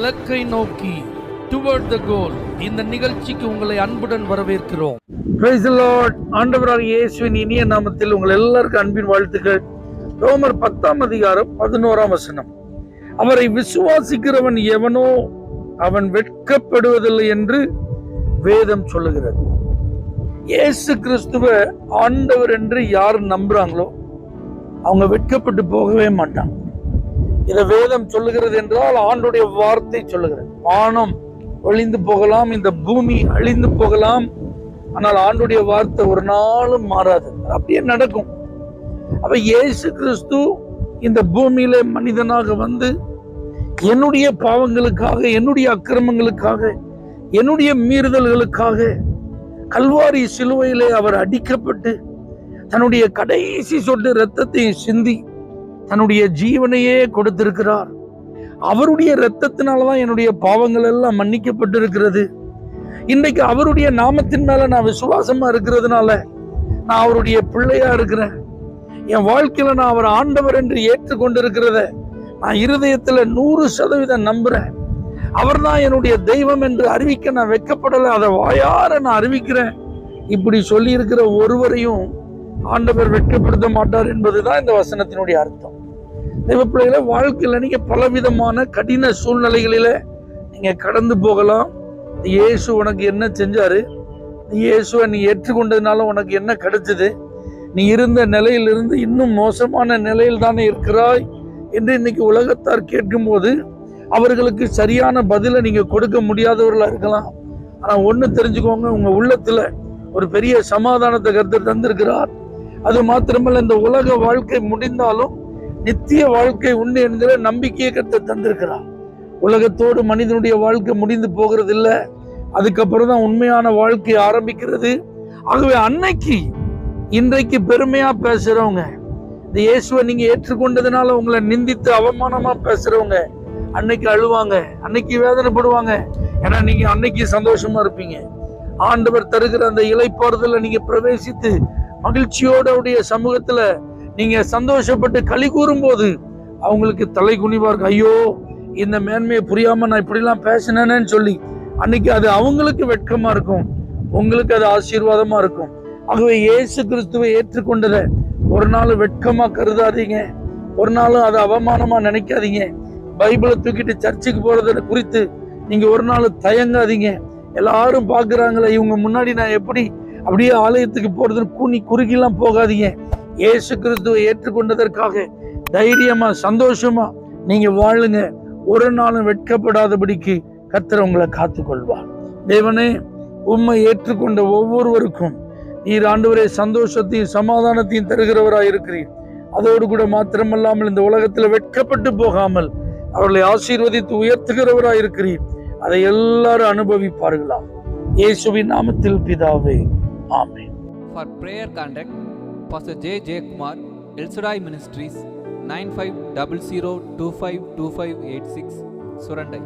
இலக்கை நோக்கி டுவர்ட் த கோல். இந்த நிகழ்ச்சிக்கு உங்களை அன்புடன் வரவேற்கிறோம். Praise the Lord. ஆண்டவராகிய இயேசுவின் இனிய நாமத்தில் உங்கள் எல்லாருக்கும் அன்பின் வாழ்த்துக்கள். ரோமர் 10:11. அவரை விசுவாசிக்கிறவன் எவனோ அவன் வெட்கப்படுவதில்லை என்று வேதம் சொல்லுகிறது. இயேசு கிறிஸ்துவ ஆண்டவர் என்று யார் நம்புறாங்களோ அவங்க வெட்கப்பட்டு போகவே மாட்டாங்க. இதை வேதம் சொல்லுகிறது என்றால் ஆண்டுடைய வார்த்தை சொல்லுகிறது. வானம் ஒழிந்து போகலாம், இந்த பூமி அழிந்து போகலாம், ஆனால் ஆண்டுடைய வார்த்தை ஒரு நாளும் மாறாது. அப்படியே நடக்கும். அப்ப இயேசு கிறிஸ்து இந்த பூமியில மனிதனாக வந்து என்னுடைய பாவங்களுக்காக, என்னுடைய அக்கிரமங்களுக்காக, என்னுடைய மீறுதல்களுக்காக கல்வாரி சிலுவையிலே அவர் அடிக்கப்பட்டு தன்னுடைய கடைசி சொட்டு இரத்தத்தை சிந்தி தன்னுடைய ஜீவனையே கொடுத்திருக்கிறார். அவருடைய இரத்தத்தினாலதான் என்னுடைய பாவங்கள் எல்லாம் மன்னிக்கப்பட்டிருக்கிறது. இன்றைக்கு அவருடைய நாமத்தின் மேல நான் விசுவாசமா இருக்கிறதுனால நான் அவருடைய பிள்ளையா இருக்கிறேன். என் வாழ்க்கையில நான் அவர் ஆண்டவர் என்று ஏற்றுக்கொண்டிருக்கிறத நான் இருதயத்துல 100% நம்புறேன். அவர் தான் என்னுடைய தெய்வம் என்று அறிவிக்க நான் வெட்கப்படலை. அதை வாயார நான் அறிவிக்கிறேன். இப்படி சொல்லி இருக்கிற ஒருவரையும் ஆண்டவர் வெட்கப்படுத்த மாட்டார் என்பதுதான் இந்த வசனத்தினுடைய அர்த்தம். தெய்வ பிள்ளைகளை, வாழ்க்கையில நீங்க பலவிதமான கடின சூழ்நிலைகளில நீங்க கடந்து போகலாம். இயேசு உனக்கு என்ன செஞ்சாரு, இயேசுவை நீ ஏற்றுக்கொண்டதுனால உனக்கு என்ன கிடைச்சது, நீ இருந்த நிலையிலிருந்து இன்னும் மோசமான நிலையில் தானே இருக்கிறாய் என்று இன்னைக்கு உலகத்தார் கேட்கும் போது அவர்களுக்கு சரியான பதிலை நீங்க கொடுக்க முடியாதவர்களா இருக்கலாம். ஆனா ஒண்ணு தெரிஞ்சுக்கோங்க, உங்க உள்ளத்துல ஒரு பெரிய சமாதானத்தை கர்த்தர் தந்திருக்கிறார். அது மாத்திரமல்ல, இந்த உலக வாழ்க்கை முடிந்தாலும் நித்திய வாழ்க்கை உண்டு என்கிற நம்பிக்கையை கர்த்தர் தந்திருக்கிறார். உலகத்தோடு மனிதனுடைய வாழ்க்கை முடிந்து போகிறது இல்லை, அதுக்கப்புறம் தான் உண்மையான வாழ்க்கை ஆரம்பிக்கிறது. ஆகவே அன்னைக்கு இன்றைக்கு பெருமையா பேசுறவங்க, இந்த இயேசுவை நீங்க ஏற்றுக்கொண்டதுனால உங்களை நிந்தித்து அவமானமா பேசுறவங்க அன்னைக்கு அழுவாங்க, அன்னைக்கு வேதனைப்படுவாங்க. ஏன்னா நீங்க அன்னைக்கு சந்தோஷமா இருப்பீங்க. ஆண்டவர் தருகிற அந்த இளைப்பாறுதல நீங்க பிரவேசித்து மகிழ்ச்சியோட அவருடைய சமூகத்துல நீங்க சந்தோஷப்பட்டு களி கூறும் போது அவங்களுக்கு தலை குனிவார்கள். ஐயோ, இந்த மேன்மையை புரியாம நான் இப்படிலாம் பேசினேன்னு சொல்லி அன்னைக்கு அது அவங்களுக்கு வெட்கமா இருக்கும், உங்களுக்கு அது ஆசீர்வாதமா இருக்கும். ஆகவே இயேசு கிறிஸ்துவை ஏற்றுக்கொண்டதை ஒரு நாள் வெட்கமா கருதாதீங்க, ஒரு நாளும் அதை அவமானமா நினைக்காதீங்க. பைபிளை தூக்கிட்டு சர்ச்சுக்கு போறத குறித்து நீங்க ஒரு நாள் தயங்காதீங்க. எல்லாரும் பாக்குறாங்களே, இவங்க முன்னாடி நான் எப்படி அப்படியே ஆலயத்துக்கு போறதுன்னு குறுகிலாம் போகாதீங்க. இயேசு கிறிஸ்துவை ஏற்றுக்கொண்டதற்காக தைரியமா சந்தோஷமா நீங்க வாழுங்க. ஒரு நாளும் வெட்கப்படாதபடிக்கு கர்த்தர் உங்களை காத்துக்கொள்வார். தேவனே, உம்மை ஏற்றுக்கொண்ட ஒவ்வொருவருக்கும் நீர் ஆண்டவரே சந்தோஷத்தையும் சமாதானத்தையும் தருகிறவராய் இருக்கிறீர். அதோடு கூட மாத்திரமல்லாமல் இந்த உலகத்துல வெட்கப்பட்டு போகாமல் அவர்களை ஆசீர்வதித்து உயர்த்துகிறவராய் இருக்கிறீர். அதை எல்லாரும் அனுபவிப்பார்களாம். இயேசுவின் நாமத்தில் பிதாவே, ஆமென். For prayer contact Pastor J. J. Kumar, El Shaddai Ministries, 9500252586, Surandai.